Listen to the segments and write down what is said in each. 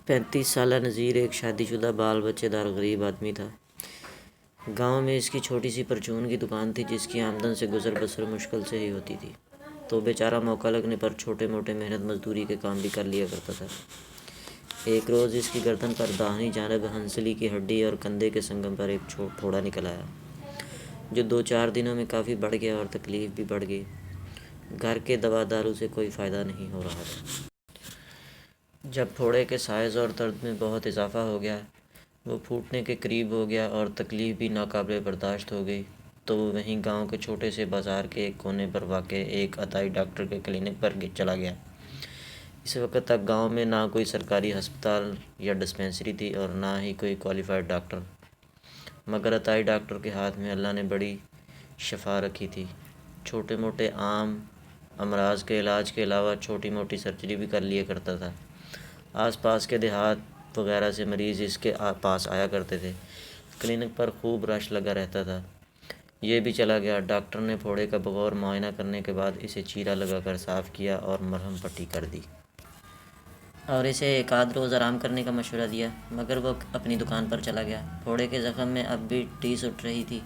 35 سالہ نذیر ایک شادی شدہ بال بچے دار غریب آدمی تھا۔ گاؤں میں اس کی چھوٹی سی پرچون کی دکان تھی جس کی آمدن سے گزر بسر مشکل سے ہی ہوتی تھی، تو بیچارہ موقع لگنے پر چھوٹے موٹے محنت مزدوری کے کام بھی کر لیا کرتا تھا۔ ایک روز اس کی گردن پر داہنی جانب ہنسلی کی ہڈی اور کندھے کے سنگم پر ایک پھوڑا نکل آیا، جو 2-4 دنوں میں کافی بڑھ گیا اور تکلیف بھی بڑھ گئی۔ گھر کے دوا دارو سے کوئی فائدہ نہیں ہو رہا تھا۔ جب پھوڑے کے سائز اور درد میں بہت اضافہ ہو گیا، وہ پھوٹنے کے قریب ہو گیا اور تکلیف بھی ناقابل برداشت ہو گئی، تو وہ وہیں گاؤں کے چھوٹے سے بازار کے ایک کونے پر واقع ایک عطائی ڈاکٹر کے کلینک پر چلا گیا۔ اس وقت تک گاؤں میں نہ کوئی سرکاری ہسپتال یا ڈسپنسری تھی اور نہ ہی کوئی کوالیفائڈ ڈاکٹر، مگر عطائی ڈاکٹر کے ہاتھ میں اللہ نے بڑی شفا رکھی تھی۔ چھوٹے موٹے عام امراض کے علاج کے علاوہ چھوٹی موٹی سرجری بھی کر لیا کرتا تھا۔ آس پاس کے دیہات وغیرہ سے مریض اس کے پاس آیا کرتے تھے۔ کلینک پر خوب رش لگا رہتا تھا۔ یہ بھی چلا گیا۔ ڈاکٹر نے پھوڑے کا بغور معائنہ کرنے کے بعد اسے چیرا لگا کر صاف کیا اور مرہم پٹی کر دی، اور اسے ایک آدھ روز آرام کرنے کا مشورہ دیا، مگر وہ اپنی دکان پر چلا گیا۔ پھوڑے کے زخم میں اب بھی ٹیس اٹھ رہی تھی،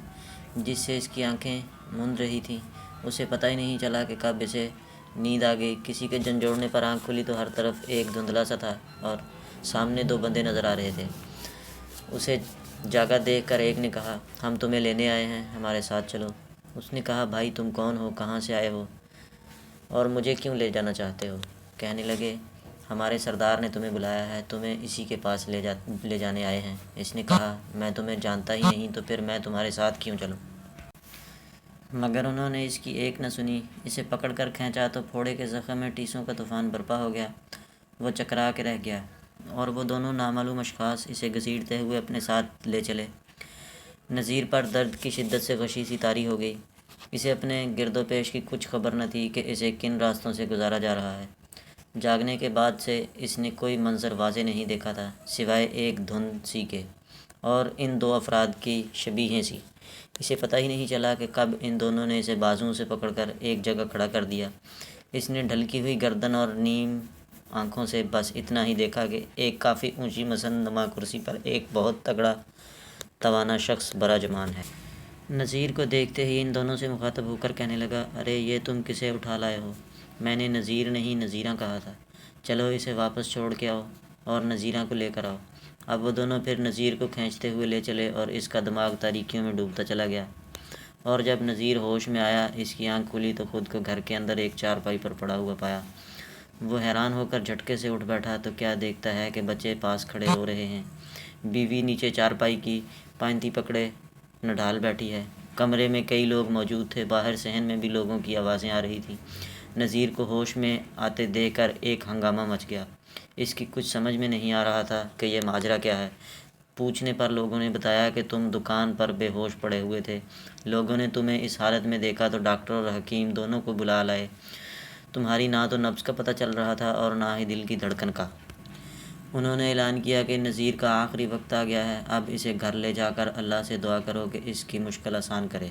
جس سے اس کی آنکھیں موند رہی تھیں۔ اسے پتہ ہی نہیں چلا کہ کب اسے نیند آ گئی۔ کسی کے جھنجھوڑنے پر آنکھ کھلی تو ہر طرف ایک دھندلا سا تھا اور سامنے 2 بندے نظر آ رہے تھے۔ اسے جاگا دیکھ کر ایک نے کہا، ہم تمہیں لینے آئے ہیں، ہمارے ساتھ چلو۔ اس نے کہا، بھائی تم کون ہو، کہاں سے آئے ہو اور مجھے کیوں لے جانا چاہتے ہو؟ کہنے لگے، ہمارے سردار نے تمہیں بلایا ہے، تمہیں اسی کے پاس لے جانے آئے ہیں۔ اس نے کہا، میں تمہیں جانتا ہی نہیں تو پھر میں تمہارے ساتھ کیوں چلوں؟ مگر انہوں نے اس کی ایک نہ سنی۔ اسے پکڑ کر کھینچا تو پھوڑے کے زخم میں ٹیسوں کا طوفان برپا ہو گیا۔ وہ چکرا کے رہ گیا اور وہ دونوں نامعلوم اشخاص اسے گھسیٹتے ہوئے اپنے ساتھ لے چلے۔ نذیر پر درد کی شدت سے غشی سی طاری ہو گئی۔ اسے اپنے گرد و پیش کی کچھ خبر نہ تھی کہ اسے کن راستوں سے گزارا جا رہا ہے۔ جاگنے کے بعد سے اس نے کوئی منظر واضح نہیں دیکھا تھا، سوائے ایک دھند سی کے اور ان 2 افراد کی شبیہیں سی۔ اسے پتہ ہی نہیں چلا کہ کب ان دونوں نے اسے بازوؤں سے پکڑ کر ایک جگہ کھڑا کر دیا۔ اس نے ڈھلکی ہوئی گردن اور نیم آنکھوں سے بس اتنا ہی دیکھا کہ ایک کافی اونچی مسند نما کرسی پر ایک بہت تگڑا توانا شخص براجمان ہے۔ نذیر کو دیکھتے ہی ان دونوں سے مخاطب ہو کر کہنے لگا، ارے یہ تم کسے اٹھا لائے ہو؟ میں نے نذیر نہیں نذیرہ کہا تھا۔ چلو اسے واپس چھوڑ کے آؤ اور نذیرہ کو لے کر آؤ۔ اب وہ دونوں پھر نذیر کو کھینچتے ہوئے لے چلے اور اس کا دماغ تاریکیوں میں ڈوبتا چلا گیا، اور جب نذیر ہوش میں آیا، اس کی آنکھ کھلی تو خود کو گھر کے اندر ایک چارپائی پر پڑا ہوا پایا۔ وہ حیران ہو کر جھٹکے سے اٹھ بیٹھا تو کیا دیکھتا ہے کہ بچے پاس کھڑے ہو رہے ہیں، بیوی نیچے چارپائی کی پائنتی پکڑے نڈھال بیٹھی ہے۔ کمرے میں کئی لوگ موجود تھے، باہر صحن میں بھی لوگوں کی آوازیں آ رہی تھیں۔ نذیر کو ہوش میں آتے دیکھ کر ایک ہنگامہ مچ گیا۔ اس کی کچھ سمجھ میں نہیں آ رہا تھا کہ یہ ماجرا کیا ہے۔ پوچھنے پر لوگوں نے بتایا کہ تم دکان پر بے ہوش پڑے ہوئے تھے، لوگوں نے تمہیں اس حالت میں دیکھا تو ڈاکٹر اور حکیم دونوں کو بلا لائے۔ تمہاری نہ تو نبض کا پتہ چل رہا تھا اور نہ ہی دل کی دھڑکن کا۔ انہوں نے اعلان کیا کہ نذیر کا آخری وقت آ گیا ہے، اب اسے گھر لے جا کر اللہ سے دعا کرو کہ اس کی مشکل آسان کرے۔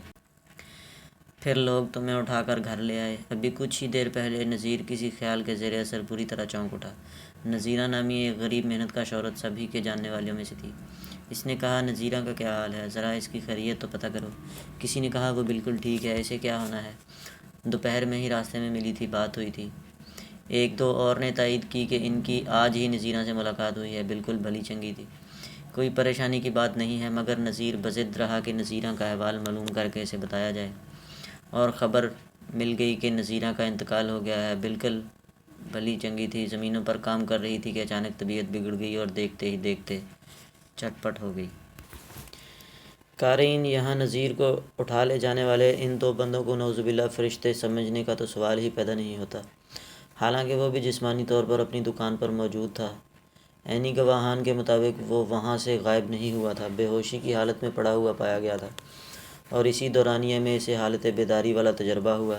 پھر لوگ تمہیں اٹھا کر گھر لے آئے۔ ابھی کچھ ہی دیر پہلے نذیر کسی خیال کے زیر اثر بری طرح چونک اٹھا۔ نذیرہ نامی ایک غریب محنت کش عورت سبھی کے جاننے والوں میں سے تھی۔ اس نے کہا، نذیرہ کا کیا حال ہے؟ ذرا اس کی خیریت تو پتہ کرو۔ کسی نے کہا، وہ بالکل ٹھیک ہے، اسے کیا ہونا ہے؟ دوپہر میں ہی راستے میں ملی تھی، بات ہوئی تھی۔ 1-2 اور نے تائید کی کہ ان کی آج ہی نذیرہ سے ملاقات ہوئی ہے، بالکل بھلی چنگی تھی، کوئی پریشانی کی بات نہیں ہے۔ مگر نذیر بضد رہا کہ نذیرہ کا احوال معلوم کر کے اسے بتایا جائے، اور خبر مل گئی کہ نذیرہ کا انتقال ہو گیا ہے۔ بالکل بھلی چنگی تھی، زمینوں پر کام کر رہی تھی کہ اچانک طبیعت بگڑ گئی اور دیکھتے ہی دیکھتے چٹ پٹ ہو گئی۔ قارئین، یہاں نذیر کو اٹھا لے جانے والے ان 2 بندوں کو نعوذ باللہ فرشتے سمجھنے کا تو سوال ہی پیدا نہیں ہوتا، حالانکہ وہ بھی جسمانی طور پر اپنی دکان پر موجود تھا۔ عینی گواہان کے مطابق وہ وہاں سے غائب نہیں ہوا تھا، بے ہوشی کی حالت میں پڑا ہوا پایا گیا تھا، اور اسی دورانیے میں اسے حالت بیداری والا تجربہ ہوا۔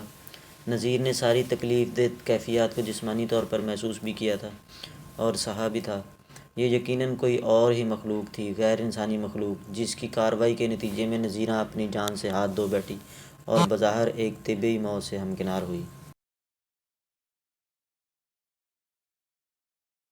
نذیر نے ساری تکلیف دہ کیفیات کو جسمانی طور پر محسوس بھی کیا تھا اور سہا بھی تھا۔ یہ یقیناً کوئی اور ہی مخلوق تھی، غیر انسانی مخلوق، جس کی کارروائی کے نتیجے میں نذیرہ اپنی جان سے ہاتھ دھو بیٹھی اور بظاہر ایک طبی موت سے ہمکنار ہوئی۔